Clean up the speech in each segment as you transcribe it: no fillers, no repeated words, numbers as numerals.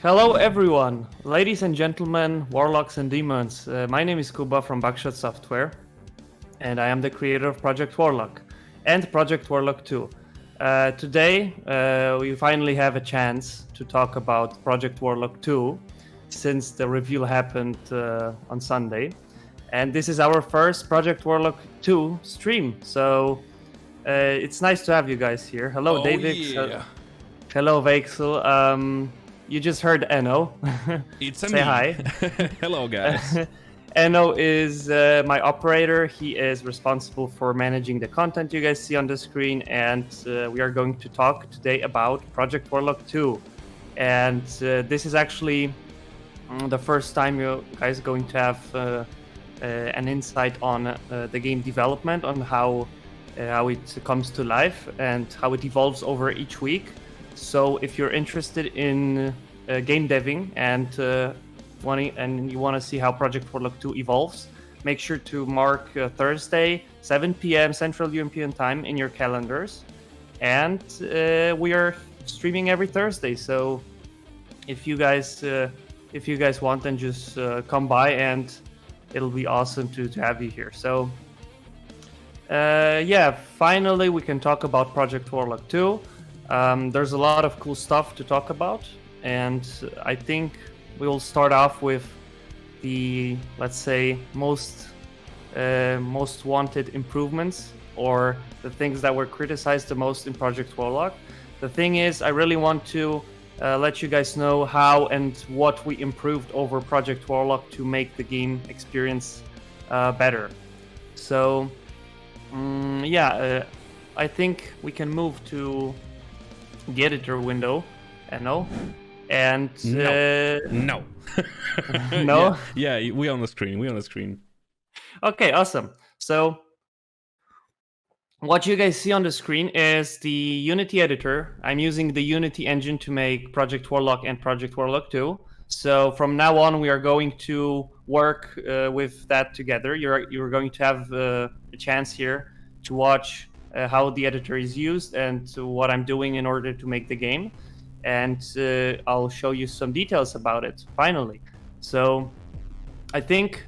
Hello, everyone, ladies and gentlemen, warlocks and demons. My name is Kuba from B.I.O.T Software, and I am the creator of Project Warlock and Project Warlock 2. Today, we finally have a chance to talk about Project Warlock 2 since the reveal happened on Sunday. And this is our first Project Warlock 2 stream. So it's nice to have you guys here. Hello, Oh David. yeah, Hello, Vexel. You just heard Enno. it's a Say me. hi. Hello, guys. Enno is my operator. He is responsible for managing the content you guys see on the screen, and we are going to talk today about Project Warlock 2. And this is actually the first time you guys are going to have an insight on the game development, on how it comes to life and how it evolves over each week. So if you're interested in game deving and you want to see how Project Warlock 2 evolves, make sure to mark Thursday, 7 p.m. Central European Time in your calendars. And we are streaming every Thursday. So if you guys want, then just come by, and it'll be awesome to have you here. So finally we can talk about Project Warlock 2. There's a lot of cool stuff to talk about, and I think we'll start off with the, let's say, most wanted improvements, or the things that were criticized the most in Project Warlock. The thing is, I really want to let you guys know how and what we improved over Project Warlock to make the game experience better. So I think we can move to the editor window, no? And No. no? Yeah, we on the screen. Okay, awesome. So what you guys see on the screen is the Unity editor. I'm using the Unity engine to make Project Warlock and Project Warlock 2. So from now on, we are going to work with that together. You're going to have a chance here to watch how the editor is used and what I'm doing in order to make the game. And I'll show you some details about it, finally. So I think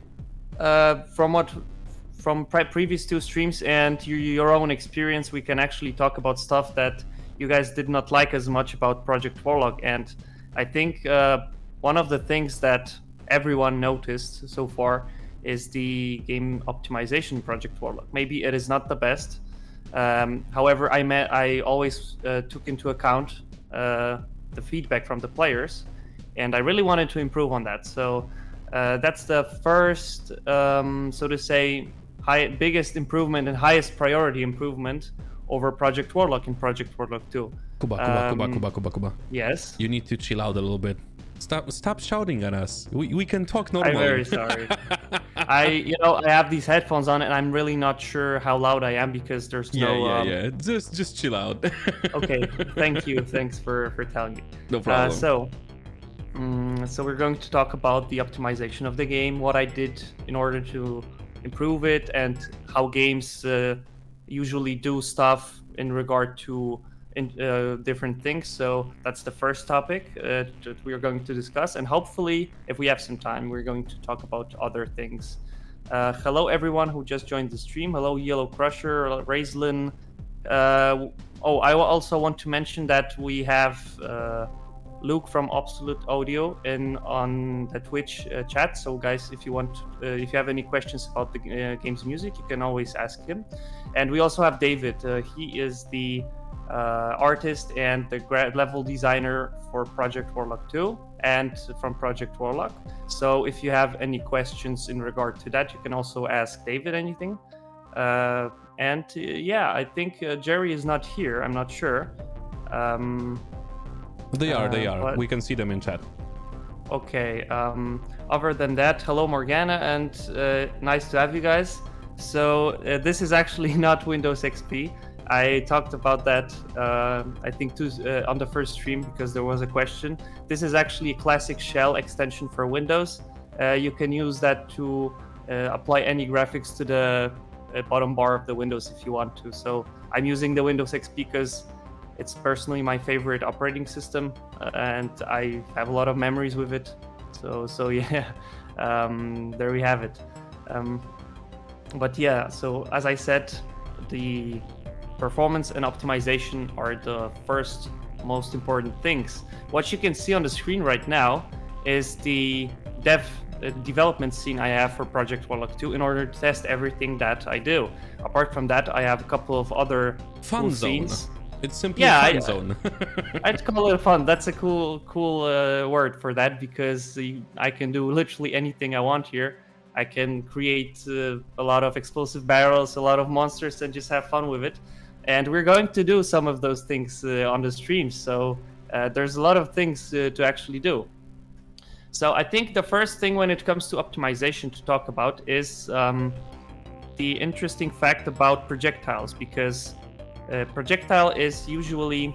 from previous two streams and your own experience, we can actually talk about stuff that you guys did not like as much about Project Warlock. And I think one of the things that everyone noticed so far is the game optimization Project Warlock. Maybe it is not the best. However, I always took into account the feedback from the players, and I really wanted to improve on that. So that's the first, so to say, biggest improvement and highest priority improvement over Project Warlock in Project Warlock 2. Kuba. Yes. You need to chill out a little bit. Stop shouting at us. We can talk normally. I'm very sorry. I have these headphones on, and I'm really not sure how loud I am because there's no. Yeah. Just chill out. Okay. Thank you. Thanks for telling me. No problem. So we're going to talk about the optimization of the game, what I did in order to improve it, and how games usually do stuff in regard to different things. So that's the first topic that we are going to discuss, and hopefully, if we have some time, we're going to talk about other things. Hello, everyone who just joined the stream. Hello, Yellow Crusher, Raislin. I also want to mention that we have Luke from Absolute Audio on the Twitch chat. So, guys, if you have any questions about the game's music, you can always ask him. And we also have David. He is the artist and the level designer for Project Warlock 2 and from Project Warlock. So if you have any questions in regard to that, you can also ask David anything. I think Jerry is not here. I'm not sure. They are. But... We can see them in chat. Okay. Other than that, hello Morgana, and nice to have you guys. So this is actually not Windows XP. I talked about that, I think, on the first stream because there was a question. This is actually a classic shell extension for Windows. You can use that to apply any graphics to the bottom bar of the Windows if you want to. So I'm using the Windows XP because It's personally my favorite operating system, and I have a lot of memories with it. So yeah, there we have it. But yeah, so as I said, the performance and optimization are the first most important things. What you can see on the screen right now is the development scene I have for Project Warlock 2 in order to test everything that I do. Apart from that, I have a couple of other Fun cool zone. scenes. It's simply Yeah, fun zone. I'd call it fun. That's a cool word for that, because I can do literally anything I want here. I can create a lot of explosive barrels, a lot of monsters, and just have fun with it. And we're going to do some of those things on the stream. So there's a lot of things to actually do. So I think the first thing when it comes to optimization to talk about is the interesting fact about projectiles, because projectile is usually,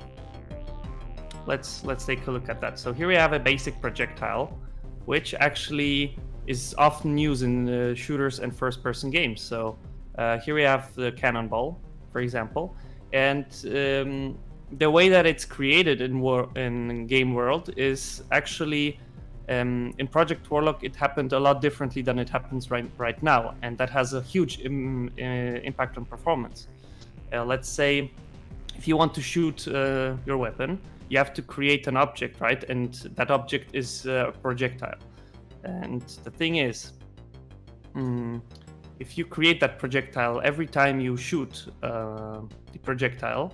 let's take a look at that. So here we have a basic projectile, which actually is often used in shooters and first-person games. So here we have the cannonball, for example, and the way that it's created in game world is actually in Project Warlock it happened a lot differently than it happens right now, and that has a huge impact on performance. Let's say if you want to shoot your weapon, you have to create an object, right? And that object is a projectile. And the thing is, if you create that projectile every time you shoot the projectile,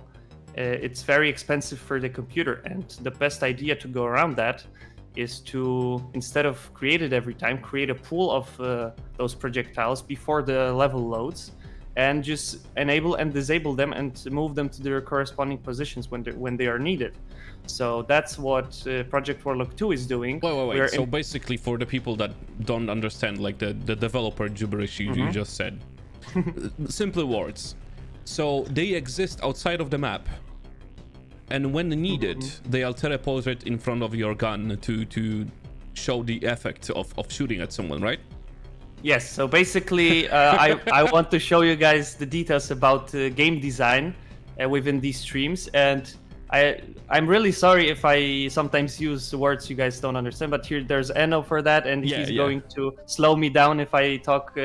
it's very expensive for the computer. And the best idea to go around that is to, instead of create it every time, create a pool of those projectiles before the level loads, and just enable and disable them and move them to their corresponding positions when they are needed. So that's what Project Warlock 2 is doing. Wait. So basically, for the people that don't understand, like the developer gibberish you just said, simple words. So they exist outside of the map, and when needed, they'll teleport it in front of your gun to show the effect of shooting at someone, right? Yes, so basically I want to show you guys the details about game design within these streams, and I'm really sorry if I sometimes use words you guys don't understand, but here there's Enno for that, and he's going to slow me down if I talk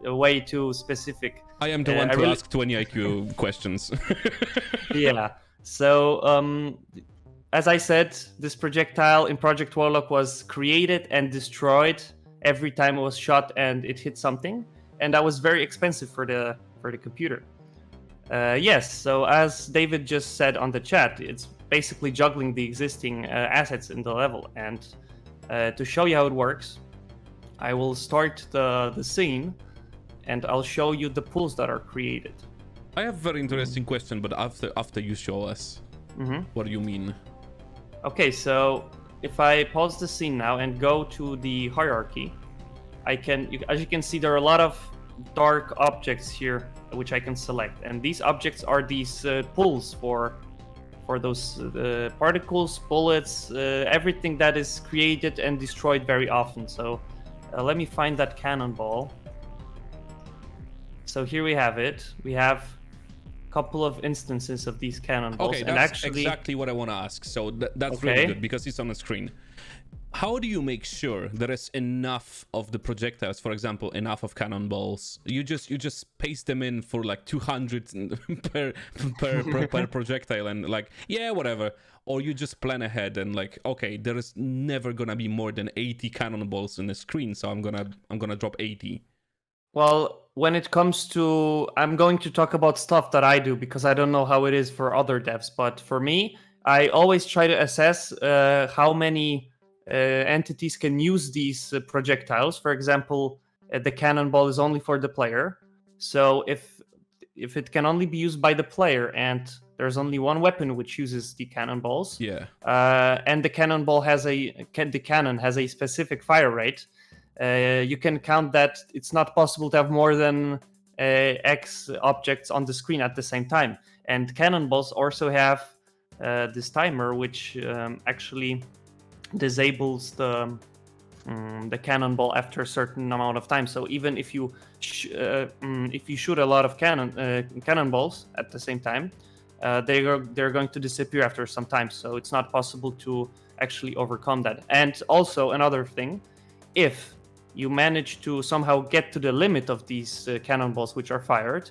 way too specific. I am the one to ask 20 IQ questions. Yeah, so as I said, this projectile in Project Warlock was created and destroyed every time it was shot and it hit something, and that was very expensive for the computer. Yes, so as David just said on the chat, it's basically juggling the existing assets in the level, and to show you how it works, I will start the scene and I'll show you the pools that are created. I have a very interesting question, but after you show us, what do you mean? Okay, so if I pause the scene now and go to the hierarchy, as you can see, there are a lot of dark objects here which I can select, and these objects are these pools for those particles, bullets, everything that is created and destroyed very often. So let me find that cannonball. So here we have it. We have a couple of instances of these cannonballs. Okay, and that's actually exactly what I want to ask. So that's really good because it's on the screen. How do you make sure there is enough of the projectiles, for example, enough of cannonballs? You just paste them in for like 200 per projectile and like, yeah, whatever. Or you just plan ahead and like, okay, there is never gonna be more than 80 cannonballs in the screen, so I'm gonna drop 80. Well, when it comes to, I'm going to talk about stuff that I do because I don't know how it is for other devs, but for me, I always try to assess how many entities can use these projectiles. For example, the cannonball is only for the player. So if it can only be used by the player and there's only one weapon which uses the cannonballs, and the cannon has a specific fire rate, you can count that it's not possible to have more than X objects on the screen at the same time. And cannonballs also have this timer which actually disables the cannonball after a certain amount of time. So even if you shoot a lot of cannonballs at the same time, they're going to disappear after some time. So it's not possible to actually overcome that. And also another thing, if you manage to somehow get to the limit of these cannonballs which are fired,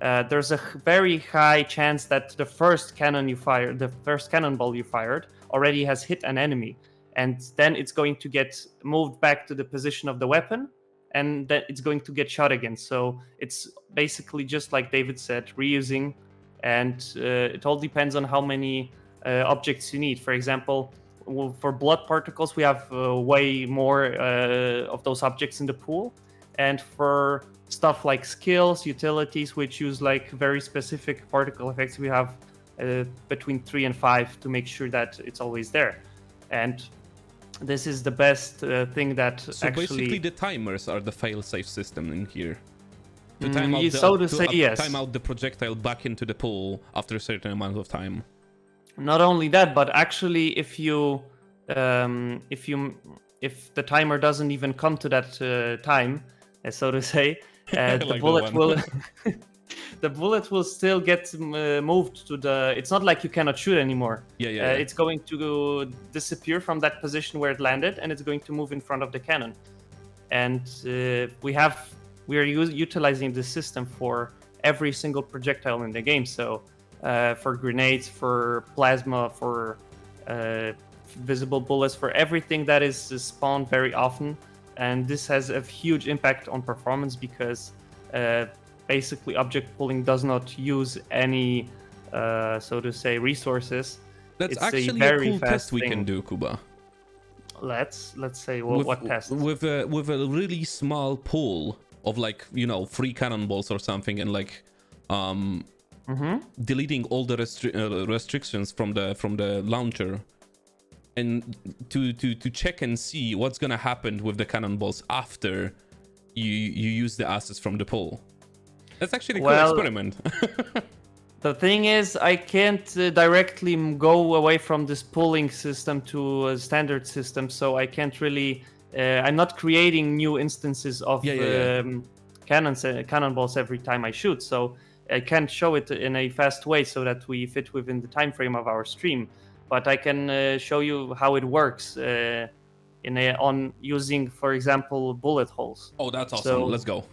there's a very high chance that the first cannonball you fired already has hit an enemy, and then it's going to get moved back to the position of the weapon, and then it's going to get shot again. So it's basically just like David said, reusing, and it all depends on how many objects you need. For example, for blood particles, we have way more of those objects in the pool, and for stuff like skills, utilities, which use like very specific particle effects, we have between 3 and 5 to make sure that it's always there. And this is the best thing that so actually... basically the timers are the fail-safe system in here. To time out the projectile back into the pool after a certain amount of time. Not only that, but actually, if the timer doesn't even come to that time, so to say, the Like bullet will the bullet will still get moved to the. It's not like you cannot shoot anymore. Yeah. It's going to disappear from that position where it landed, and it's going to move in front of the cannon. And we are utilizing this system for every single projectile in the game. So for grenades, for plasma, for visible bullets, for everything that is spawned very often. And this has a huge impact on performance because basically object pulling does not use any, so to say, resources. That's it's actually a a very cool fast test we thing. can do, Kuba. Let's say what test? With a really small pool of 3 cannonballs or something, and deleting all the restrictions from the launcher, and to check and see what's gonna happen with the cannonballs after you use the assets from the pool. That's actually a cool experiment. The thing is, I can't directly go away from this pooling system to a standard system, so I can't really. I'm not creating new instances of cannonballs every time I shoot, so I can't show it in a fast way so that we fit within the time frame of our stream. But I can show you how it works on using, for example, bullet holes. Oh, that's awesome! So let's go.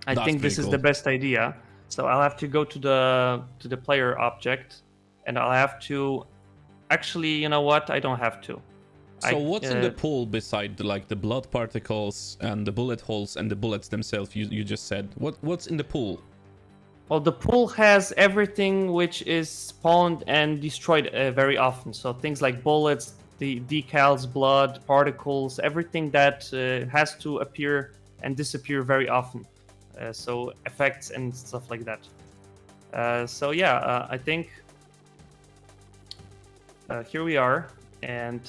I think this is the best idea. So I'll have to go to the player object, and I'll have to. Actually, you know what? I don't have to. So what's in the pool beside the blood particles and the bullet holes and the bullets themselves? You just said what's in the pool? Well, the pool has everything which is spawned and destroyed very often. So things like bullets, the decals, blood, particles, everything that has to appear and disappear very often. So effects and stuff like that. I think here we are. And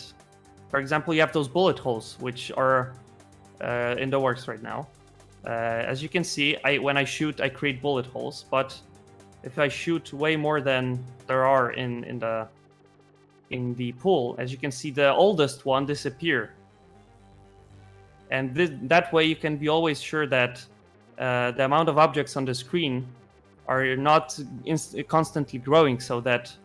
for example, you have those bullet holes, which are in the works right now. As you can see, when I shoot, I create bullet holes. But if I shoot way more than there are in the pool, as you can see, the oldest one disappear. And that way, you can be always sure that the amount of objects on the screen are not constantly growing, so that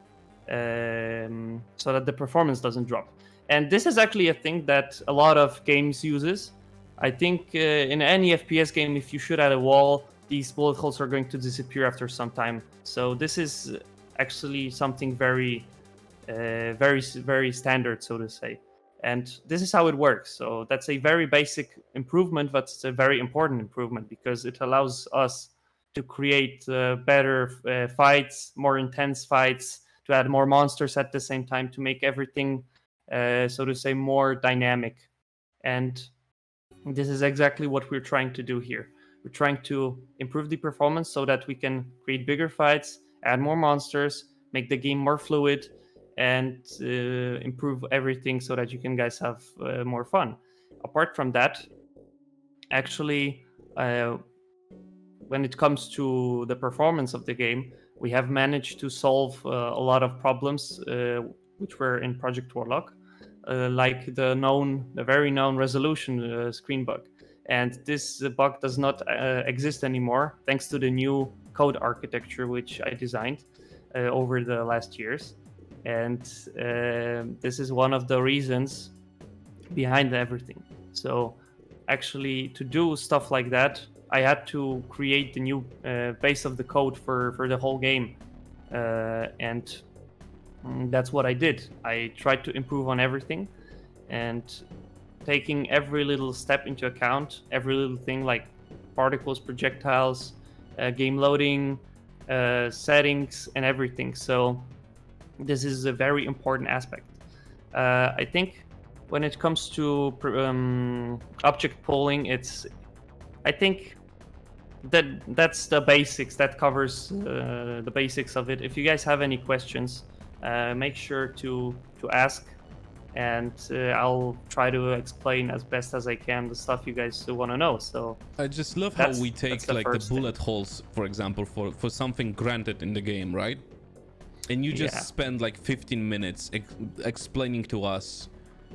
the performance doesn't drop. And this is actually a thing that a lot of games uses. I think in any FPS game, if you shoot at a wall, these bullet holes are going to disappear after some time. So this is actually something very, very standard, so to say. And this is how it works. So that's a very basic improvement, but it's a very important improvement because it allows us to create better fights, more intense fights, to add more monsters at the same time, to make everything, so to say, more dynamic. And this is exactly what we're trying to do here. We're trying to improve the performance so that we can create bigger fights, add more monsters, make the game more fluid, and improve everything so that you can guys have more fun. Apart from that, actually, when it comes to the performance of the game, we have managed to solve a lot of problems which were in Project Warlock, like the very known resolution screen bug. And this bug does not exist anymore thanks to the new code architecture which I designed. over the last years, and this is one of the reasons behind everything. So actually, to do stuff like that, I had to create the new base of the code for the whole game, and that's what I did. I tried to improve on everything, and taking every little step into account, every little thing like particles, projectiles, game loading, settings, and everything. So this is a very important aspect. I think when it comes to object pooling, I think that's the basics. That covers the basics of it. If you guys have any questions, make sure to ask, and I'll try to explain as best as I can the stuff you guys want to know. So I just love how we take like the bullet holes, for example, for something granted in the game, right? And you just spend like 15 minutes explaining to us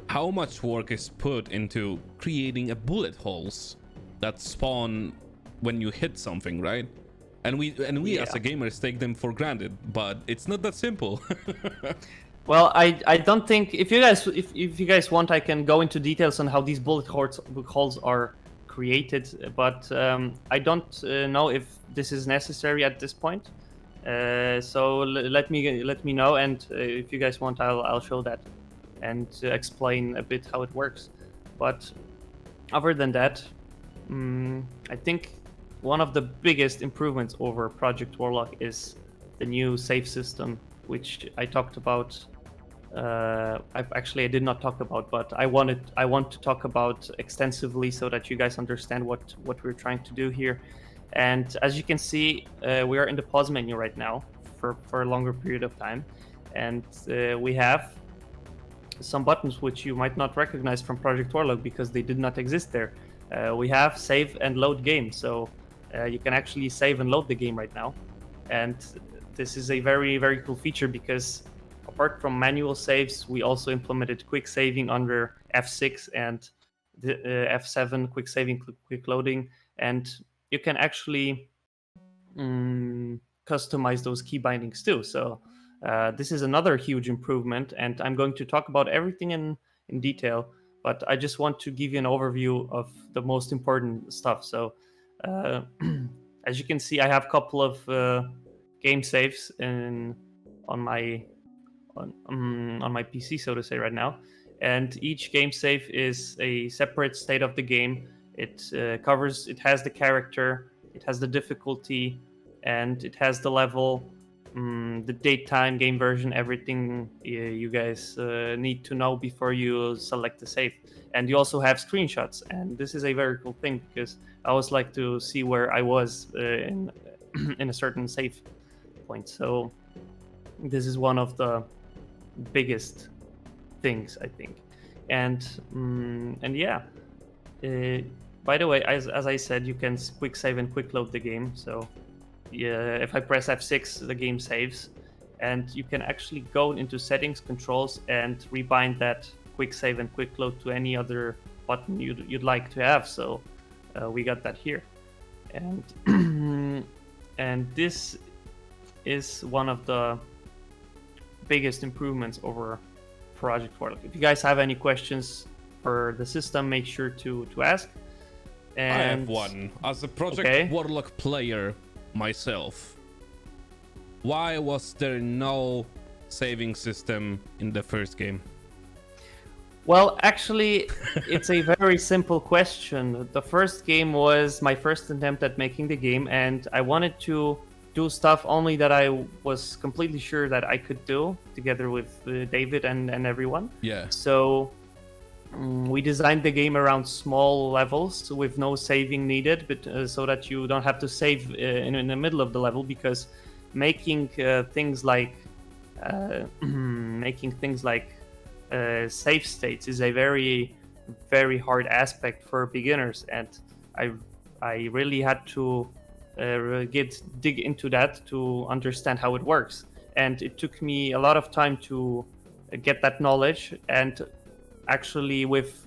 how much work is put into creating a bullet holes that spawn when you hit something, right? And we as a gamers take them for granted, but it's not that simple. Well, I don't think if you guys want, I can go into details on how these bullet holes are created, but I don't know if this is necessary at this point. So let me know, and if you guys want, I'll show that and explain a bit how it works. But other than that, I think one of the biggest improvements over Project Warlock is the new save system, which I talked about. I did not talk about, but I want to talk about extensively so that you guys understand what we're trying to do here. And as you can see, we are in the pause menu right now for a longer period of time, and we have some buttons which you might not recognize from Project Warlock because they did not exist there. We have save and load game, so you can actually save and load the game right now, and this is a very, very cool feature because apart from manual saves, we also implemented quick saving under F6 and the F7, quick saving, quick loading, and you can actually customize those key bindings too. So this is another huge improvement, and I'm going to talk about everything in detail, but I just want to give you an overview of the most important stuff. So as you can see, I have a couple of game saves on my PC, so to say, right now, and each game save is a separate state of the game. It has the character, it has the difficulty, and it has the level, the date, time, game version, everything you guys need to know before you select the save. And you also have screenshots, and this is a very cool thing because I always like to see where I was in a certain save point. So this is one of the biggest things, I think. And yeah, by the way, as I said, you can quick save and quick load the game. So yeah, if I press F6, the game saves, and you can actually go into settings, controls, and rebind that quick save and quick load to any other button you'd like to have. So we got that here, and and this is one of the biggest improvements over Project Warlock. If you guys have any questions for the system, make sure to ask. And I have one. As a Project Warlock player myself, why was there no saving system in the first game? Well, actually, it's a very simple question. The first game was my first attempt at making the game, and I wanted to do stuff only that I was completely sure that I could do together with David and everyone. Yeah. So we designed the game around small levels with no saving needed, but so that you don't have to save in the middle of the level, because making things like save states is a very, very hard aspect for beginners, and I really had to dig into that to understand how it works. And it took me a lot of time to get that knowledge, and actually with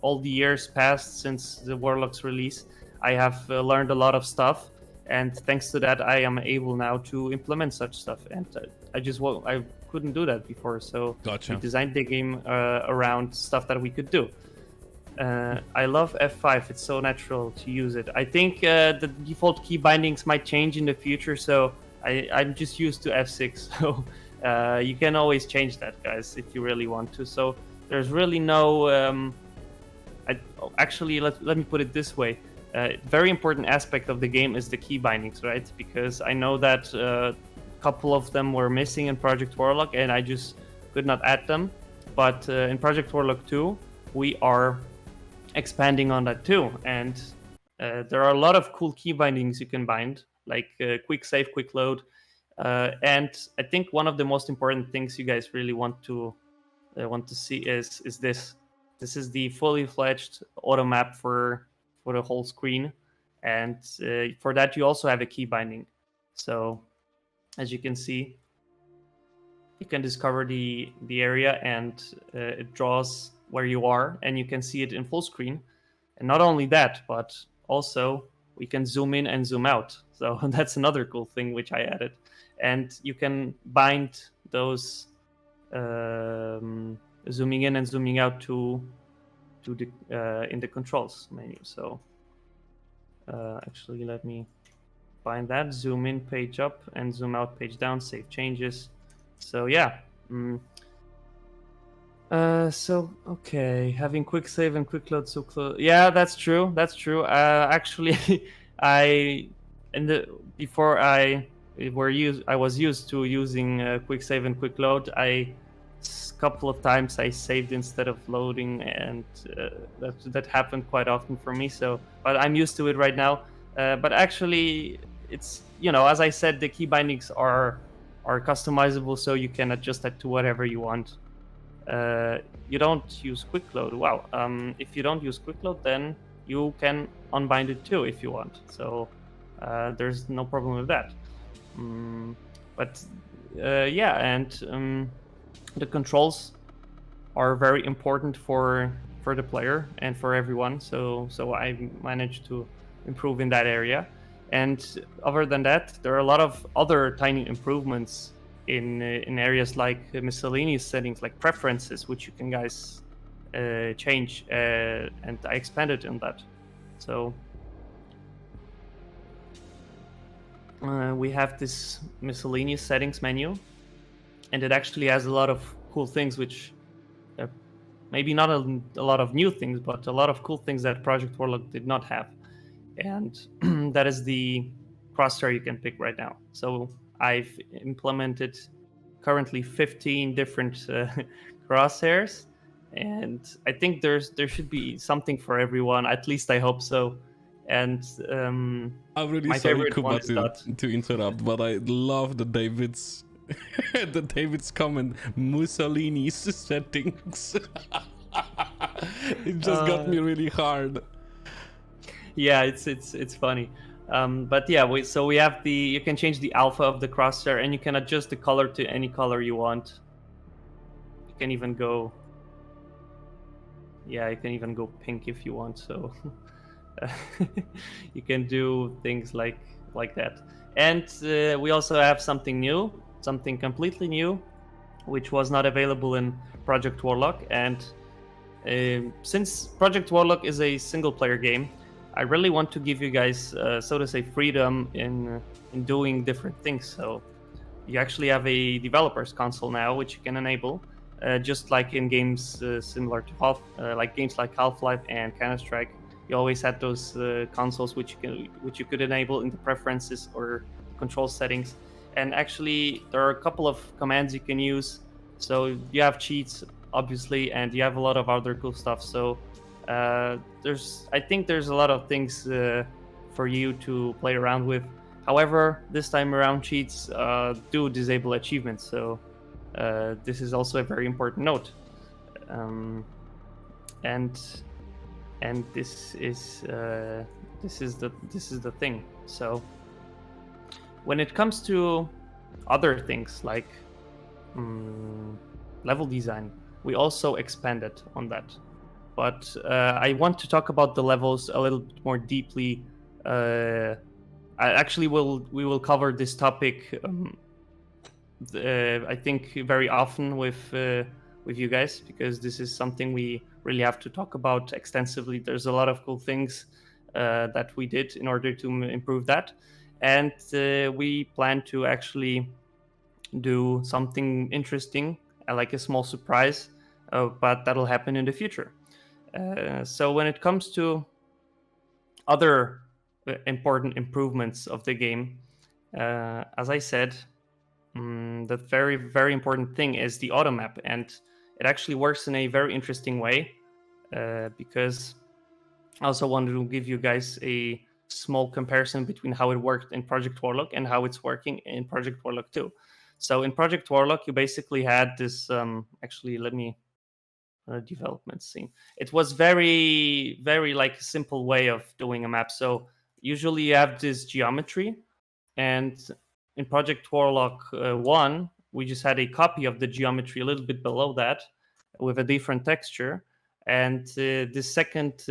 all the years passed since the Warlock's release, I have learned a lot of stuff, and thanks to that, I am able now to implement such stuff. And I couldn't do that before, so Gotcha. we designed the game around stuff that we could do. I love F5. It's so natural to use it. I think the default key bindings might change in the future, so I'm just used to F6. So you can always change that, guys, if you really want to. So there's really no. Actually, let me put it this way. Very important aspect of the game is the key bindings, right? Because I know that a couple of them were missing in Project Warlock, and I just could not add them. But in Project Warlock 2, we are expanding on that too, and there are a lot of cool key bindings you can bind, like quick save, quick load, and I think one of the most important things you guys really want to see is this. This is the fully fledged auto map for the whole screen, and for that you also have a key binding. So as you can see, you can discover the area, and it draws where you are, and you can see it in full screen. And not only that, but also we can zoom in and zoom out. So that's another cool thing which I added. And you can bind those zooming in and zooming out to the in the controls menu. So actually, let me find that. Zoom in page up and zoom out page down. Save changes. So yeah. So okay, having quick save and quick load so close. Yeah, that's true. That's true. Actually, I before I was used to using quick save and quick load. Couple of times I saved instead of loading, and that happened quite often for me. So, but I'm used to it right now. But actually, it's, as I said, the key bindings are customizable, so you can adjust that to whatever you want. You don't use quick load. Wow. If you don't use quick load, then you can unbind it too if you want. So there's no problem with that. But yeah, and the controls are very important for the player and for everyone. So I managed to improve in that area. And other than that, there are a lot of other tiny improvements in areas like miscellaneous settings, like preferences, which you can guys change, and I expanded on that. So we have this miscellaneous settings menu, and it actually has a lot of cool things, which maybe not a lot of new things, but a lot of cool things that Project Warlock did not have. And that is the crosshair you can pick right now. So I've implemented currently 15 different crosshairs, and I think there should be something for everyone. At least I hope so. And I'm really my sorry, favorite one Kuba, is to interrupt, but I love the David's comment, Mussolini's settings. It just got me really hard. Yeah, it's funny. But yeah, we have you can change the alpha of the crosshair, and you can adjust the color to any color you want. You can even go, you can even go pink if you want. So you can do things like that. And we also have something new, something completely new, which was not available in Project Warlock. And since Project Warlock is a single-player game, I really want to give you guys, so to say, freedom in doing different things. So you actually have a developer's console now, which you can enable, just like in games similar to like games like Half-Life and Counter-Strike. You always had those consoles which you could enable in the preferences or control settings. And actually, there are a couple of commands you can use. So you have cheats, obviously, and you have a lot of other cool stuff. So I think there's a lot of things for you to play around with. However, this time around, cheats do disable achievements. So this is also a very important note. And this is the thing. So when it comes to other things like level design, we also expanded on that. But I want to talk about the levels a little bit more deeply actually we will cover this topic. I think very often with you guys, because this is something we really have to talk about extensively. There's a lot of cool things that we did in order to improve that, and we plan to actually do something interesting, like a small surprise, but that'll happen in the future. So when it comes to other important improvements of the game, as I said, the very, very important thing is the auto map, and it actually works in a very interesting way, because I also wanted to give you guys a small comparison between how it worked in Project Warlock and how it's working in Project Warlock 2. So in Project Warlock, you basically had this. Actually, let me development scene. It was very, very like a simple way of doing a map. So usually you have this geometry, and in Project Warlock 1, we just had a copy of the geometry a little bit below that with a different texture. And the second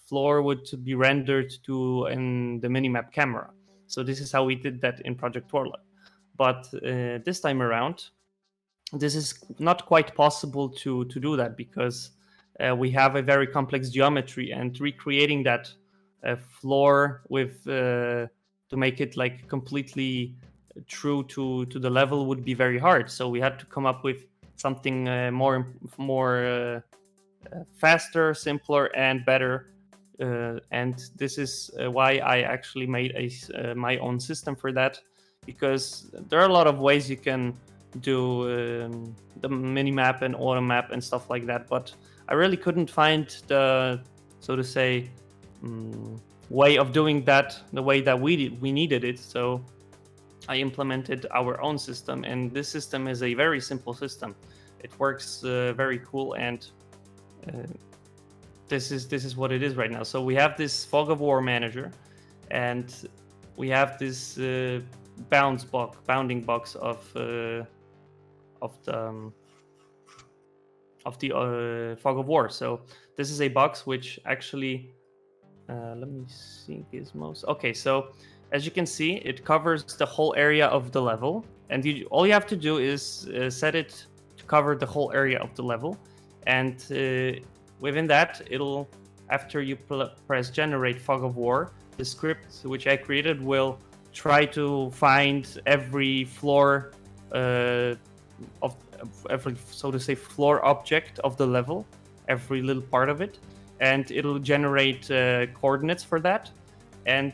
floor would be rendered to in the minimap camera. So this is how we did that in Project Warlock. But this time around, this is not quite possible to do that, because we have a very complex geometry, and recreating that floor with to make it like completely true to the level would be very hard. So we had to come up with something more faster, simpler, and better. And this is why I actually made my own system for that, because there are a lot of ways you can do the minimap and auto map and stuff like that, but I really couldn't find the, so to say, way of doing that the way that we needed it. So I implemented our own system, and this system is a very simple system. It works very cool, and this is what it is right now. So we have this Fog of War manager, and we have this bounding box of the Fog of War. So this is a box which actually let me see gizmos. Okay, so as you can see, it covers the whole area of the level, and all you have to do is set it to cover the whole area of the level, and within that, it'll, after you press generate Fog of War, the script which I created will try to find every floor of every, so to say, floor object of the level, every little part of it, and it'll generate coordinates for that. And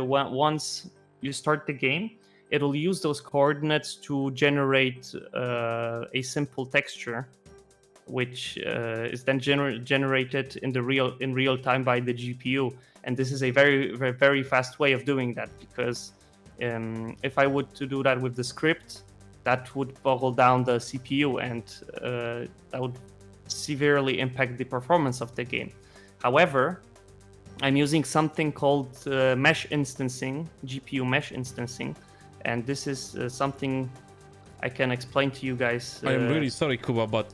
once you start the game, it'll use those coordinates to generate a simple texture, which is then generated in real time by the GPU. And this is a very, very, very fast way of doing that, because if I would to do that with the script, that would boggle down the CPU, and that would severely impact the performance of the game. However, I'm using something called mesh instancing, GPU mesh instancing, and this is something I can explain to you guys. I am really sorry, Kuba, but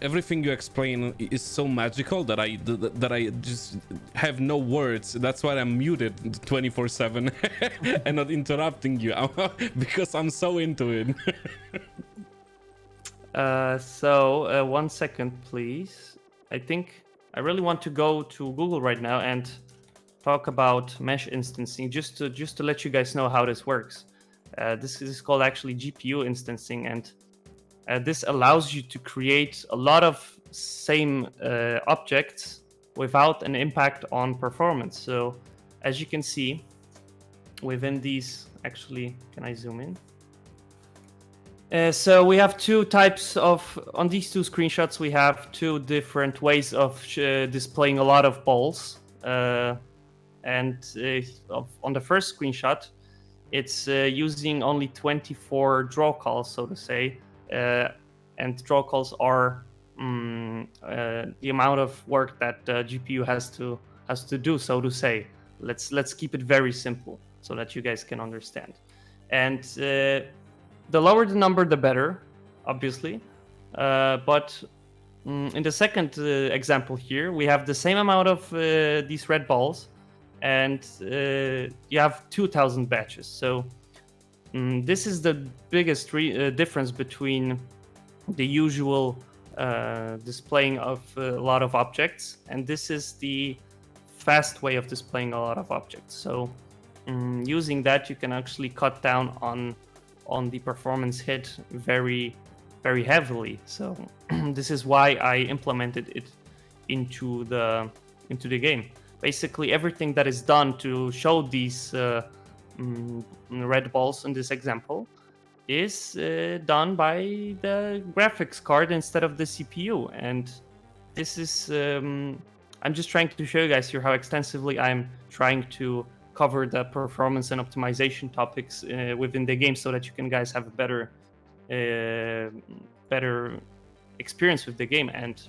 everything you explain is so magical that I just have no words. That's why I'm muted 24/7 and not interrupting you because I'm so into it. So 1 second, please. I think I really want to go to Google right now and talk about mesh instancing, just to let you guys know how this works. This is called actually GPU instancing, and this allows you to create a lot of same objects without an impact on performance. So as you can see, within these, actually, can I zoom in? So we have two types of, on these two screenshots, we have two different ways of displaying a lot of balls. And on the first screenshot, it's using only 24 draw calls, so to say. And draw calls are the amount of work that the GPU has to do, so to say. Let's keep it very simple so that you guys can understand. And the lower the number, the better, obviously. But in the second example here, we have the same amount of these red balls, and you have 2,000 batches. So this is the biggest difference between the usual displaying of a lot of objects, and this is the fast way of displaying a lot of objects. So using that, you can actually cut down on the performance hit very heavily. So this is why I implemented it into the game. Basically, everything that is done to show these red balls in this example is done by the graphics card instead of the CPU. And this is I'm just trying to show you guys here how extensively I'm trying to cover the performance and optimization topics within the game, so that you can guys have a better experience with the game. And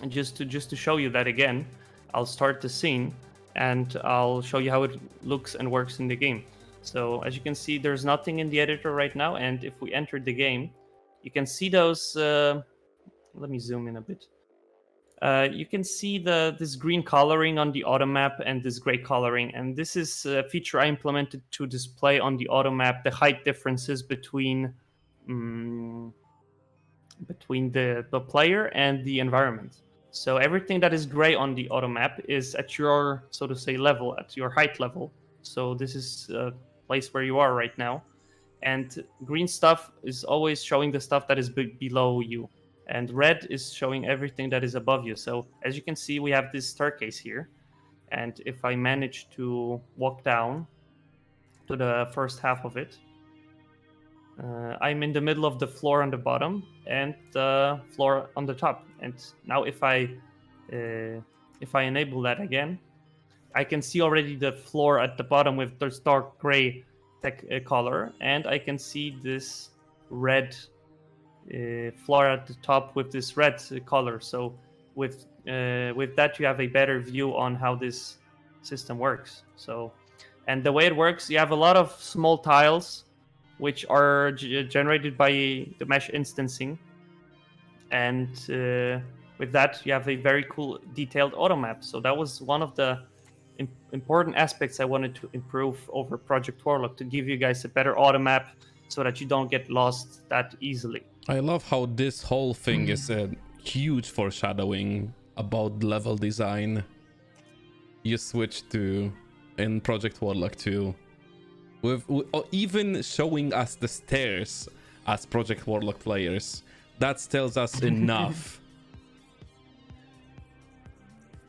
just to show you that again, I'll start the scene and I'll show you how it looks and works in the game. So as you can see, there's nothing in the editor right now, and if we enter the game, you can see those let me zoom in a bit. You can see this green coloring on the auto map and this gray coloring, and this is a feature I implemented to display on the auto map the height differences between the player and the environment. So everything that is gray on the auto map is at your, so to say, level, at your height level. So this is a place where you are right now, and green stuff is always showing the stuff that is below you, and red is showing everything that is above you. So as you can see, we have this staircase here, and if I manage to walk down to the first half of it, I'm in the middle of the floor on the bottom and the floor on the top. And now if I enable that again, I can see already the floor at the bottom with this dark gray color, and I can see this red floor at the top with this red color. So with that, you have a better view on how this system works. So, and the way it works, you have a lot of small tiles which are generated by the mesh instancing, and with that, you have a very cool detailed auto map. So that was one of the important aspects I wanted to improve over Project Warlock, to give you guys a better auto map so that you don't get lost that easily. I love how this whole thing is a huge foreshadowing about level design. You switch to in Project Warlock 2 with even showing us the stairs as Project Warlock players. That tells us enough.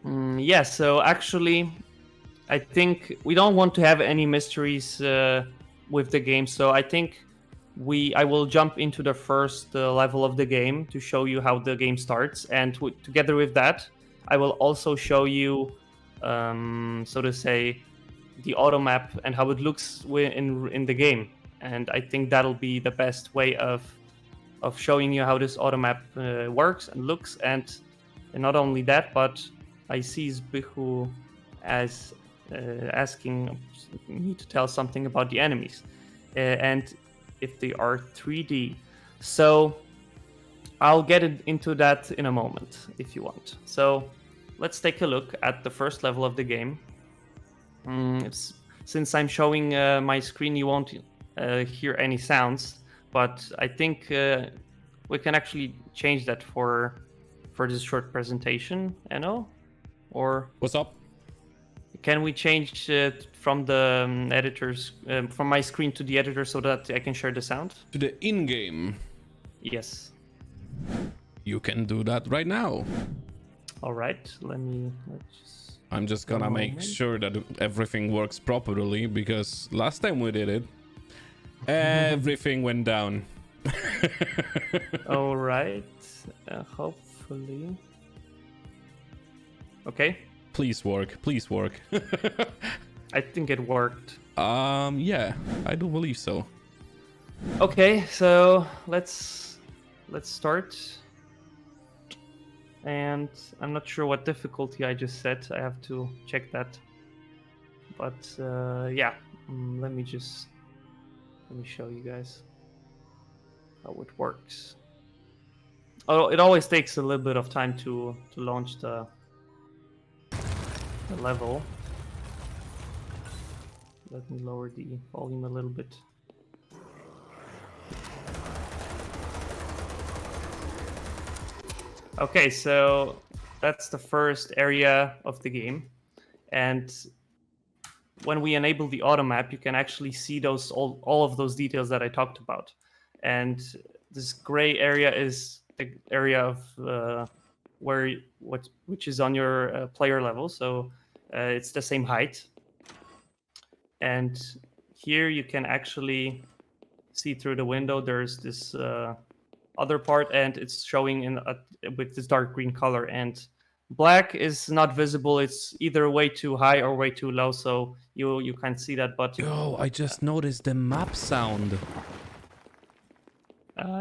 Yeah, so actually, I think we don't want to have any mysteries with the game. So I think I will jump into the first level of the game to show you how the game starts, and together with that, I will also show you, so to say, the auto map and how it looks in the game. And I think that'll be the best way of showing you how this auto map works and looks. And not only that, but I see Zbychu as asking me to tell something about the enemies and if they are 3D. So I'll get into that in a moment if you want. So let's take a look at the first level of the game. Since I'm showing my screen, you won't hear any sounds, but I think we can actually change that for this short presentation, Enno? Or what's up? Can we change from the editors, from my screen to the editor, so that I can share the sound? To the in-game? Yes. You can do that right now. All right, I'm just gonna make sure that everything works properly, because last time we did it, everything went down. All right, hopefully. Okay. Please work. I think it worked. Yeah, I do believe so. Okay, so let's start. And I'm not sure what difficulty I just set. I have to check that. But yeah, let me show you guys how it works. Oh, it always takes a little bit of time to launch the level. Let me lower the volume a little bit. Okay, so that's the first area of the game. And when we enable the auto map, you can actually see those all of those details that I talked about. And this gray area is the area of which is on your player level. So it's the same height. And here you can actually see through the window. There's this other part, and it's showing with this dark green color. And black is not visible. It's either way too high or way too low, so you can't see that. But Yo, I just noticed the map sound.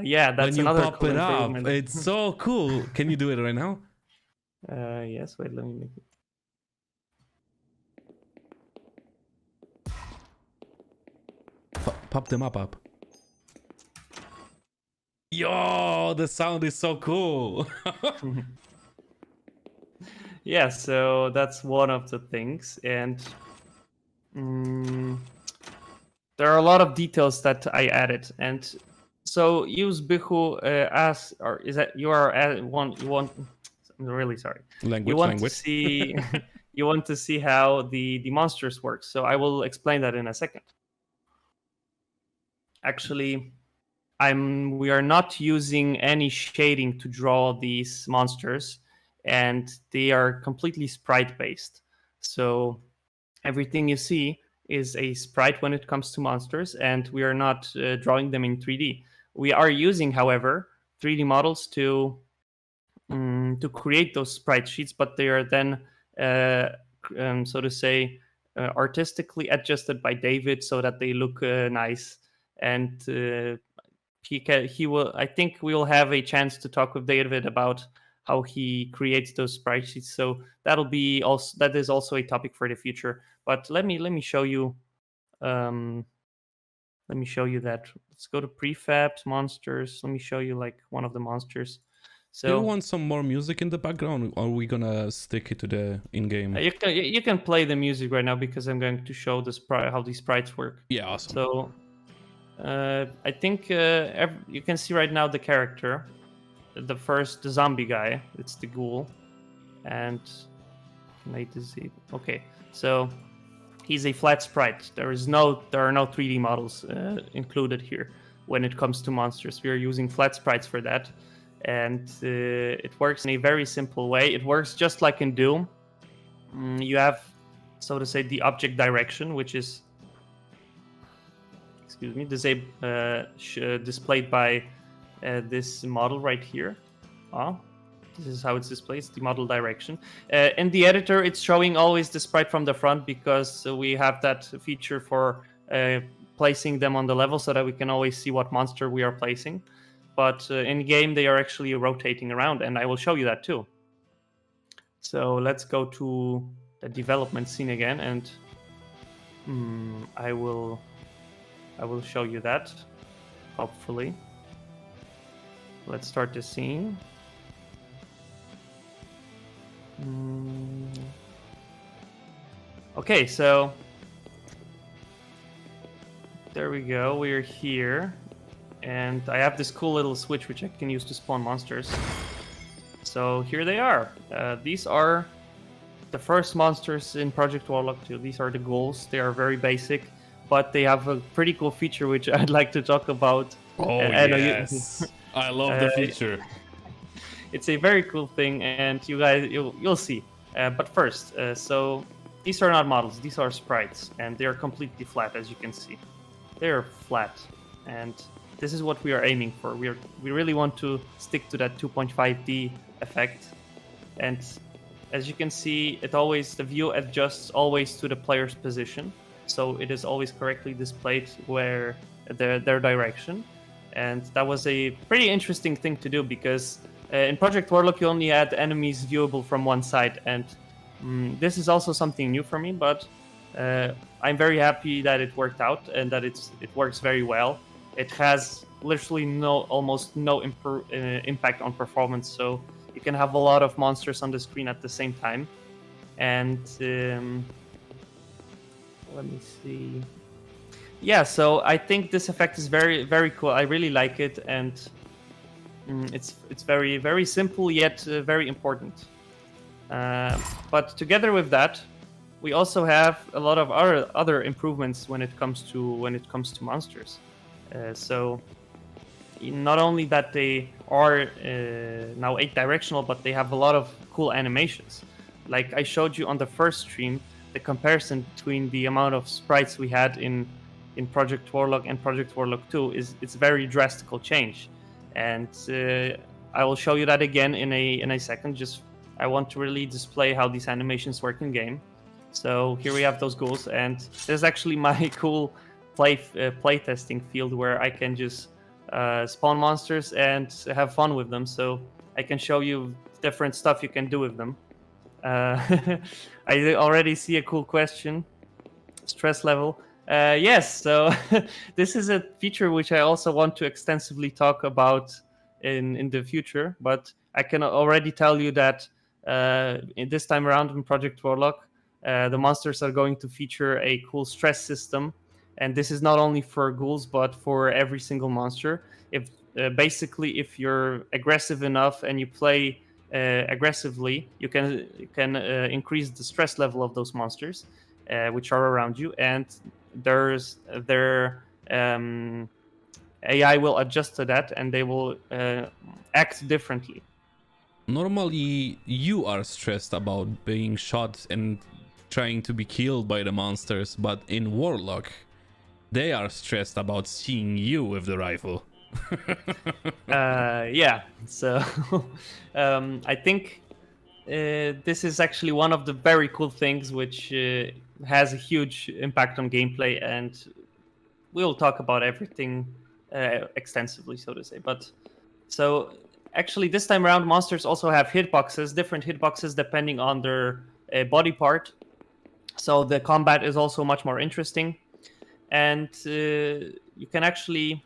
Yeah, that's when you another pop cool it up. improvement. It's so cool. Can you do it right now? Yes, wait, let me make it. Pop the map up. Yo, the sound is so cool. Yeah, so that's one of the things. And there are a lot of details that I added. And so use B.I.O.T as, or is that you are you want, I'm really sorry. Language. You want to see you want to see how the monsters work. So I will explain that in a second. Actually, we are not using any shading to draw these monsters, and they are completely sprite based. So everything you see is a sprite when it comes to monsters, and we are not drawing them in 3D. We are using, however, 3D models to create those sprite sheets, but they are then, so to say, artistically adjusted by David so that they look nice. And he will. I think we will have a chance to talk with David about how he creates those sprite sheets. So that is also a topic for the future. But let me show you. Let me show you that. Let's go to prefabs, monsters. Let me show you like one of the monsters. So do you want some more music in the background, or are we gonna stick it to the in-game? You can play the music right now because I'm going to show how these sprites work. Yeah, awesome. So I think you can see right now the character, the zombie guy. It's the ghoul, and can I disable? Okay, so he's a flat sprite. There are no 3D models included here when it comes to monsters. We are using flat sprites for that, and it works in a very simple way. It works just like in Doom. You have, so to say, the object direction, which is, excuse me, displayed by this model right here. This is how it's displayed, the model direction. In the editor, it's showing always the sprite from the front because we have that feature for placing them on the level so that we can always see what monster we are placing. But in game, they are actually rotating around, and I will show you that too. So let's go to the development scene again, and I will show you that, hopefully. Let's start the scene. Okay, so there we go. We're here, and I have this cool little switch which I can use to spawn monsters. So here they are. These are the first monsters in Project Warlock 2. These are the ghouls. They are very basic, but they have a pretty cool feature which I'd like to talk about. Oh, yes. I love the feature. It's a very cool thing, and you'll see. But first, so these are not models; these are sprites, and they are completely flat, as you can see. They are flat, and this is what we are aiming for. We really want to stick to that 2.5D effect, and as you can see, the view adjusts always to the player's position, so it is always correctly displayed where their direction, and that was a pretty interesting thing to do because. In Project Warlock, you only had enemies viewable from one side, and this is also something new for me, but I'm very happy that it worked out and that it works very well. It has literally almost no impact on performance, so you can have a lot of monsters on the screen at the same time. And let me see. Yeah, so I think this effect is very, very cool. I really like it, and it's very, very simple yet very important. But together with that, we also have a lot of other improvements when it comes to monsters. So not only that they are now 8-directional, but they have a lot of cool animations. Like I showed you on the first stream, the comparison between the amount of sprites we had in Project Warlock and Project Warlock 2 it's a very drastical change, and I will show you that again in a second. Just I want to really display how these animations work in game. So here we have those ghouls, and there's actually my cool play testing field where I can just spawn monsters and have fun with them. So I can show you different stuff you can do with them. I already see a cool question. Stress level. Yes, so this is a feature which I also want to extensively talk about in the future, but I can already tell you that in this time around in Project Warlock, the monsters are going to feature a cool stress system, and this is not only for ghouls but for every single monster. If basically if you're aggressive enough and you play aggressively, you can increase the stress level of those monsters which are around you, and their AI will adjust to that, and they will act differently. Normally, you are stressed about being shot and trying to be killed by the monsters, but in Warlock, they are stressed about seeing you with the rifle. Yeah, so I think this is actually one of the very cool things which has a huge impact on gameplay, and we'll talk about everything extensively, so to say. But so actually this time around, monsters also have hitboxes, different hitboxes depending on their body part. So the combat is also much more interesting, and you can actually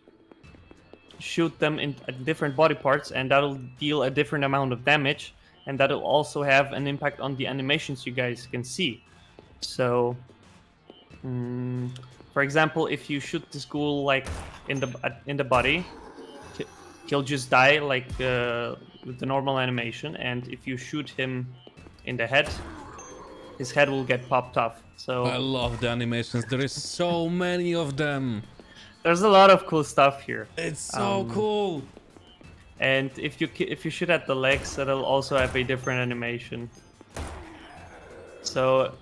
shoot them in different body parts, and that'll deal a different amount of damage, and that'll also have an impact on the animations you guys can see. So for example, if you shoot this ghoul like in the body, he'll just die like with the normal animation, and if you shoot him in the head, his head will get popped off. So I love the animations. There is so many of them. There's a lot of cool stuff here. It's so cool. And if you shoot at the legs, it'll also have a different animation. So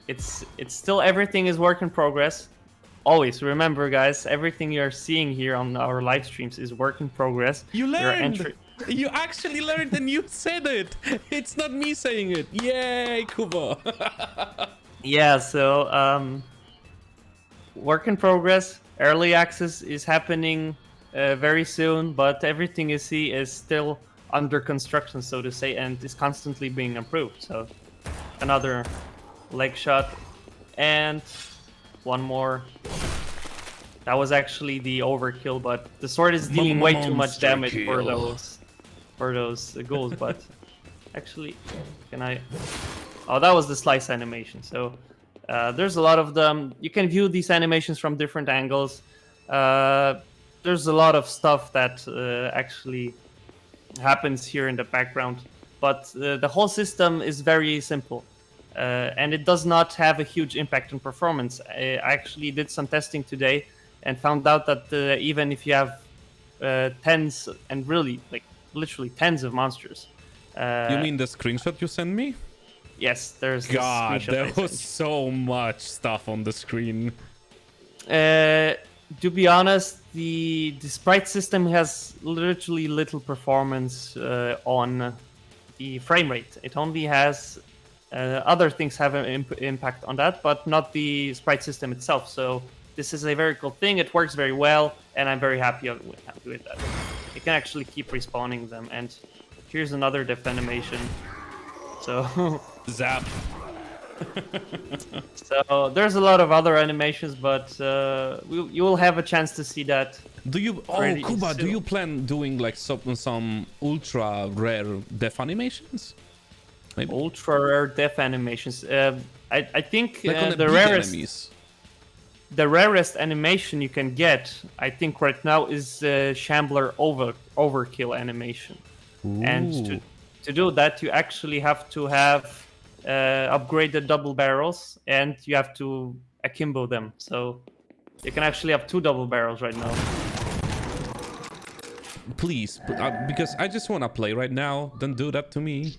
it's still, everything is work in progress. Always remember, guys, everything you're seeing here on our live streams is work in progress. You learned. You actually learned, and you said it. It's not me saying it. Yay, Kuba. Yeah. So work in progress. Early access is happening very soon, but everything you see is still under construction, so to say, and is constantly being improved. So another leg shot, and one more. That was actually the overkill, but the sword is dealing way too much damage for those ghouls. But actually, can I? Oh, that was the slice animation. So there's a lot of them. You can view these animations from different angles. There's a lot of stuff that actually happens here in the background, but the whole system is very simple. And it does not have a huge impact on performance. I actually did some testing today and found out that even if you have tens and really, like, literally tens of monsters. You mean the screenshot you sent me? Yes, there's this God, screenshot there I was sent. so much stuff on the screen. To be honest, the sprite system has literally little performance on the frame rate. It only has other things have an impact on that, but not the sprite system itself. So this is a very cool thing. It works very well, and I'm very happy with that. You can actually keep respawning them, and here's another death animation. So Zap. So there's a lot of other animations, but you will have a chance to see that. Do you? Oh, Kuba, do you plan doing like some ultra rare death animations? Maybe. Ultra rare death animations. I think Like on the the big rarest enemies. the rarest animation you can get, I think right now, is Shambler overkill animation. And Ooh. to do that, you actually have to have upgraded double barrels, and you have to akimbo them. So you can actually have 2 double barrels right now. Please, because I just want to play right now. Don't do that to me.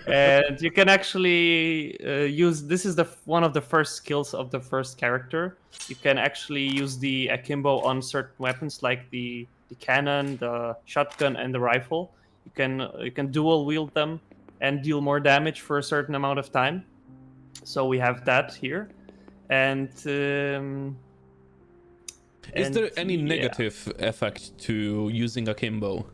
And you can actually use, this is one of the first skills of the first character. You can actually use the akimbo on certain weapons like the cannon, the shotgun, and the rifle. You can dual wield them and deal more damage for a certain amount of time. So we have that here. And Is there any yeah. negative effect to using akimbo?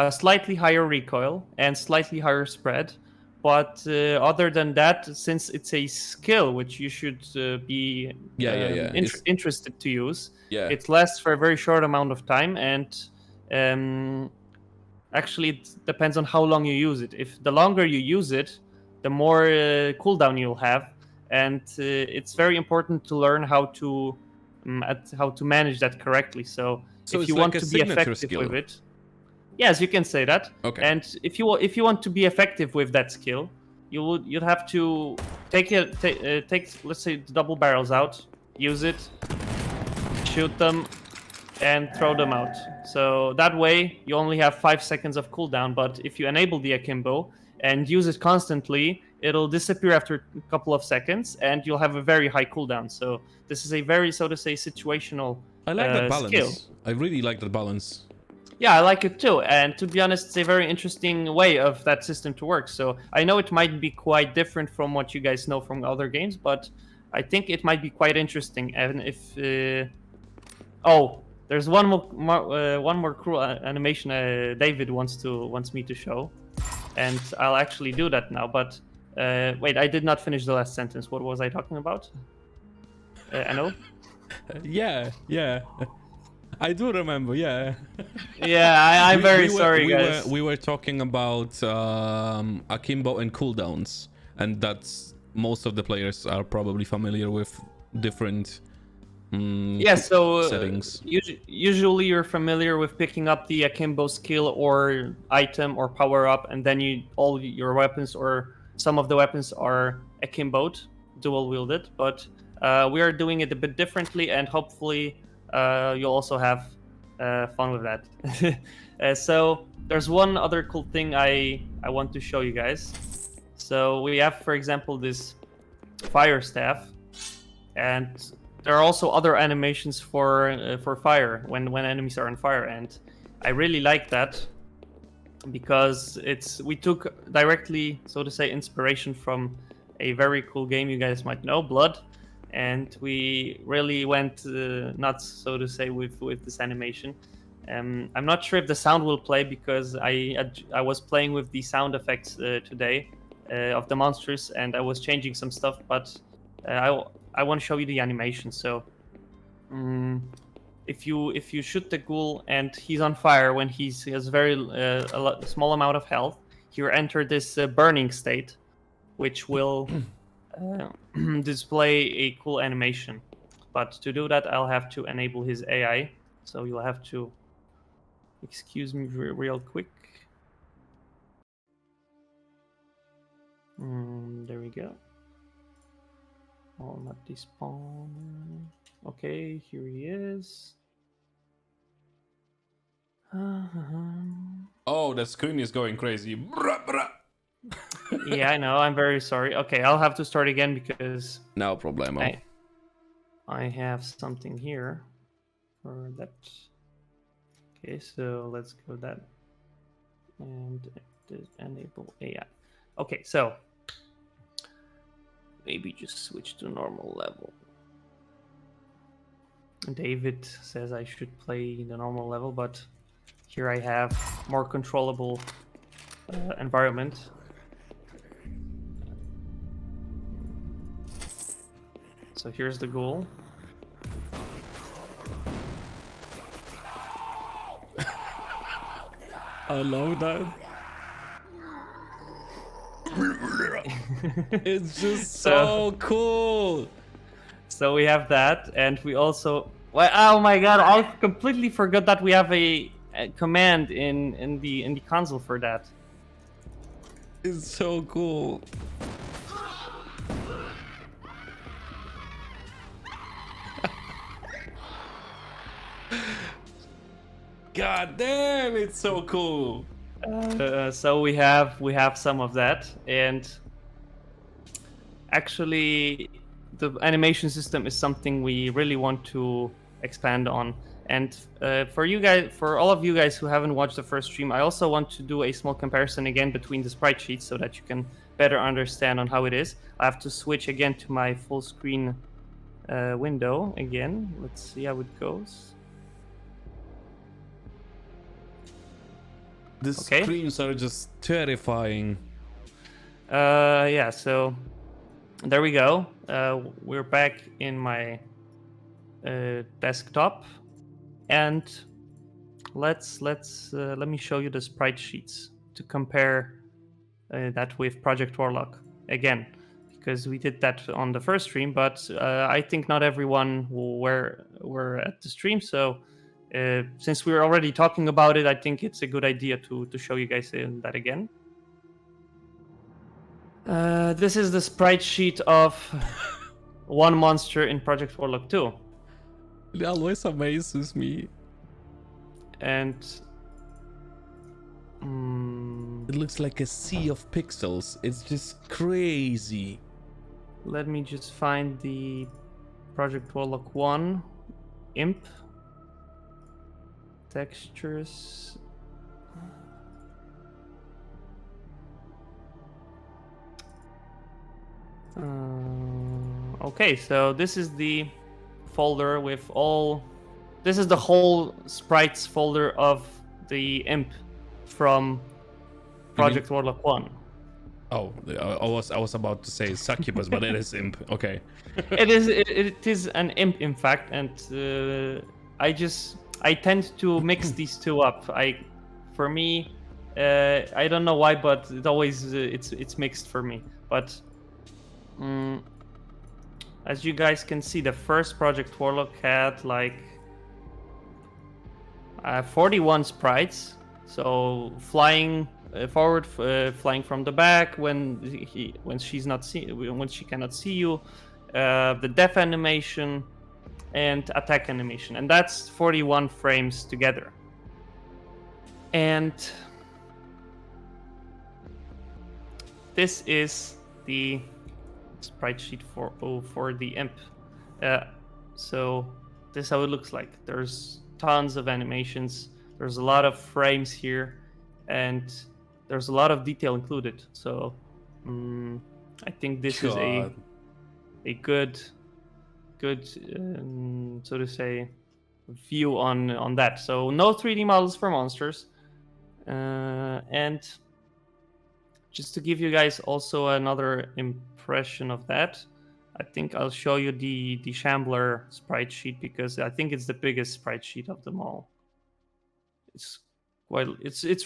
Slightly higher recoil and slightly higher spread. But other than that, since it's a skill which you should be interested to use, it lasts for a very short amount of time. And actually, it depends on how long you use it. If the longer you use it, the more cooldown you'll have. And it's very important to learn how to manage that correctly. So if you like want to be effective with it, yes, you can say that. Okay. And if you want to be effective with that skill, you'd have to take let's say the double barrels out, use it, shoot them, and throw them out. So that way you only have 5 seconds of cooldown. But if you enable the akimbo and use it constantly, it'll disappear after a couple of seconds, and you'll have a very high cooldown. So this is a very, so to say, situational I like that balance. skill. I really like that balance. Yeah, I like it too. And to be honest, it's a very interesting way of that system to work. So I know it might be quite different from what you guys know from other games, but I think it might be quite interesting. And if there's one more cool animation David wants me to show, and I'll actually do that now. But wait, I did not finish the last sentence. What was I talking about? I know. Yeah. I do remember, yeah. Yeah, I'm very sorry, guys. We were talking about akimbo and cooldowns, and that's most of the players are probably familiar with different settings. Usually you're familiar with picking up the akimbo skill or item or power up, and then all your weapons or some of the weapons are akimboed, dual wielded. But we are doing it a bit differently, and hopefully you'll also have fun with that. So there's one other cool thing I want to show you guys. So we have, for example, this fire staff, and there are also other animations for fire when enemies are on fire, and I really like that because we took directly, so to say, inspiration from a very cool game you guys might know, B.I.O.T.A. And we really went nuts, so to say, with this animation. I'm not sure if the sound will play because I was playing with the sound effects today of the monsters, and I was changing some stuff, but I want to show you the animation. So if you shoot the ghoul and he's on fire when he has a small amount of health, he'll enter this burning state, which will display a cool animation. But to do that, I'll have to enable his AI. So you'll have to excuse me real quick. There we go. Oh, not despawn. Okay, here he is. Oh, the screen is going crazy. Yeah, I know. I'm very sorry. Okay, I'll have to start again because no problemo. I have something here for that. Okay, so let's go that and enable AI. Okay, so maybe just switch to normal level. David says I should play the normal level, but here I have more controllable environment. So here's the ghoul. I love that. It's just so cool. So we have that, and we also. Well, oh my god! I completely forgot that we have a command in the console for that. It's so cool. God damn! It's so cool. So we have some of that, and actually the animation system is something we really want to expand on. And for all of you guys who haven't watched the first stream, I also want to do a small comparison again between the sprite sheets so that you can better understand on how it is. I have to switch again to my full screen window again. Let's see how it goes. The screens are just terrifying. Yeah, so there we go. We're back in my desktop, and let me show you the sprite sheets to compare that with Project Warlock again, because we did that on the first stream, but I think not everyone were at the stream, so since we were already talking about it, I think it's a good idea to show you guys that again. This is the sprite sheet of one monster in Project Warlock 2. It always amazes me. And it looks like a sea of pixels. It's just crazy. Let me just find the Project Warlock 1 imp textures. Okay, so this is the folder with all. This is the whole sprites folder of the imp from Project Warlock 1. Oh, I was about to say succubus, but it is imp. Okay. It is an imp, in fact, and I tend to mix these two up. For me, I don't know why, but it always it's mixed for me. But as you guys can see, the first Project Warlock had like 41 sprites. So flying forward, flying from the back when she cannot see you, the death animation, and attack animation, and that's 41 frames together. And this is the sprite sheet for the imp. So this is how it looks like. There's tons of animations. There's a lot of frames here, and there's a lot of detail included. So I think this is a good so to say view on that. So no 3D models for monsters, and just to give you guys also another impression of that, I think I'll show you the Shambler sprite sheet, because I think it's the biggest sprite sheet of them all. It's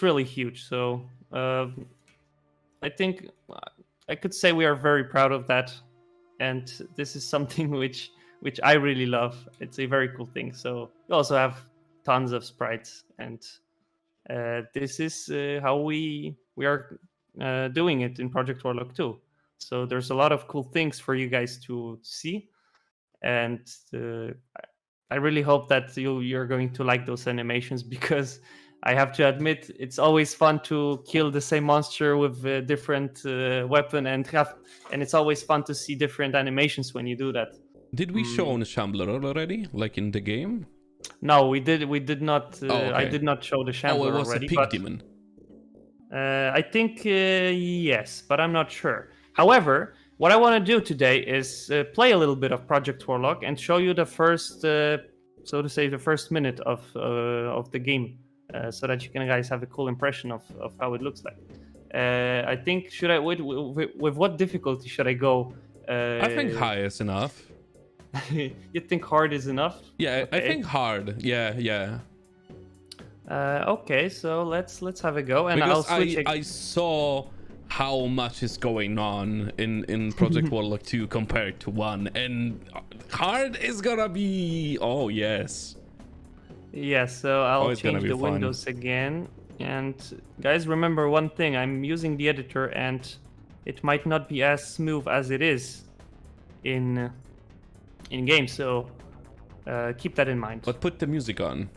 really huge. So I think I could say we are very proud of that, and this is something which I really love. It's a very cool thing. So we also have tons of sprites, and this is how we are doing it in Project Warlock 2. So there's a lot of cool things for you guys to see, and I really hope that you're going to like those animations, because I have to admit it's always fun to kill the same monster with a different weapon, and it's always fun to see different animations when you do that. Did we show on Shambler already, like in the game? No, we did not. Okay. I did not show the Shambler already. Oh, it was already, a pig demon. I think yes, but I'm not sure. However, what I want to do today is play a little bit of Project Warlock and show you the first, so to say, the first minute of the game, so that you can guys have a cool impression of how it looks like. I think with what difficulty should I go? I think high is enough. You think hard is enough? Yeah, okay. I think hard. Yeah. Okay, so let's have a go, and because I'll switch. I saw how much is going on in Project Warlock 2 compared to 1, and hard is gonna be, oh yes. Yeah, so I'll It's gonna change be the fun. windows again. And guys, remember one thing, I'm using the editor and it might not be as smooth as it is in game, so keep that in mind. But put the music on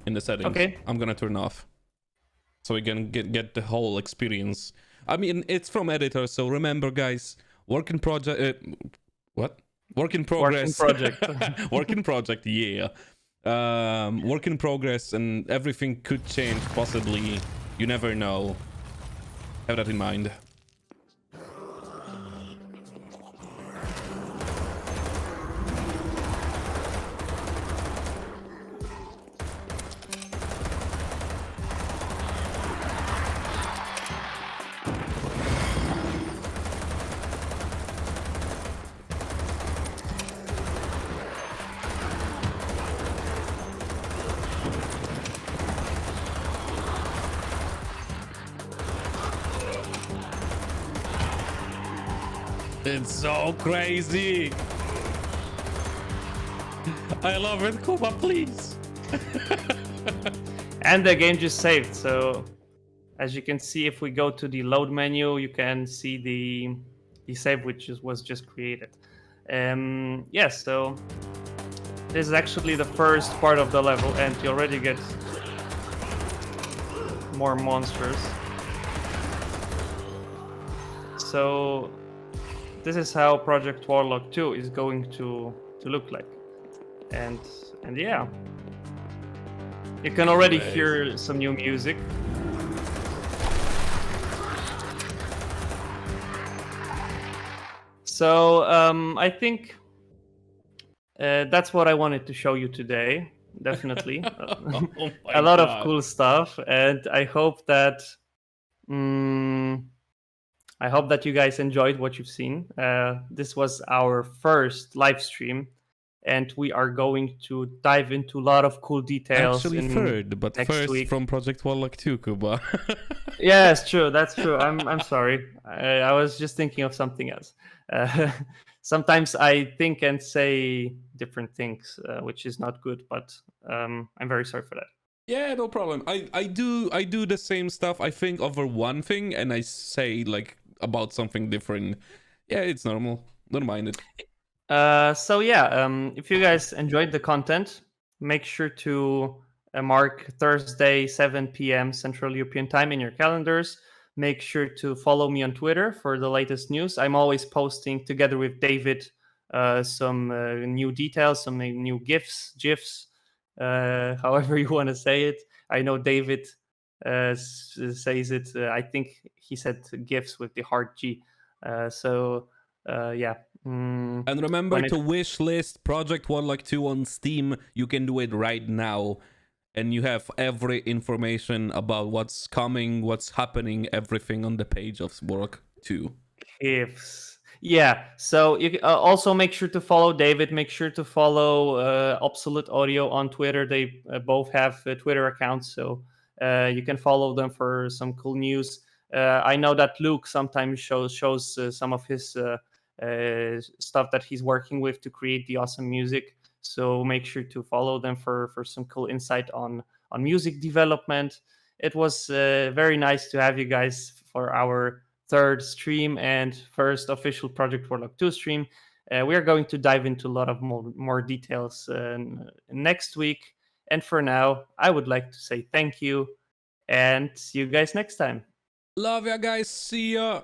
in the settings. Okay. I'm gonna turn off so we can get the whole experience. I mean, it's from editor, so remember, guys, work in project. What? Work in progress. Work in project. Work in project. Yeah. Work in progress, and everything could change possibly. You never know. Have that in mind. It's so crazy. I love it, Kuba, please. And the game just saved, so as you can see, if we go to the load menu, you can see the save which was just created. Yes, so this is actually the first part of the level, and you already get more monsters. So this is how Project Warlock 2 is going to look like, and yeah, you can already hear some new music. So I think that's what I wanted to show you today. Definitely, Oh a lot God. of cool stuff, and I hope that you guys enjoyed what you've seen. This was our first live stream, and we are going to dive into a lot of cool details. Actually, third, but next first week. from Project Warlock 2, Kuba. Yeah, it's true. That's true. I'm sorry. I was just thinking of something else. Sometimes I think and say different things, which is not good. But I'm very sorry for that. Yeah, no problem. I do the same stuff. I think over one thing and I say like about something different. Yeah, it's normal. Don't mind it. So yeah, if you guys enjoyed the content, make sure to mark Thursday 7 p.m. Central European Time in your calendars. Make sure to follow me on Twitter for the latest news. I'm always posting together with David some new details, some new GIFs, however you want to say it. I know David says it. I think he said GIFs with the hard G. So yeah. And remember to wishlist Project Warlock 2 on Steam. You can do it right now. And you have every information about what's coming, what's happening, everything on the page of Warlock 2. GIFs. Yeah, so you also make sure to follow David. Make sure to follow Obsolete Audio on Twitter. They both have Twitter accounts, so you can follow them for some cool news. I know that Luke sometimes shows some of his stuff that he's working with to create the awesome music. So make sure to follow them for some cool insight on music development. It was very nice to have you guys for our third stream and first official Project Warlock 2 stream. We are going to dive into a lot of more details next week. And for now, I would like to say thank you and see you guys next time. Love ya, guys. See ya.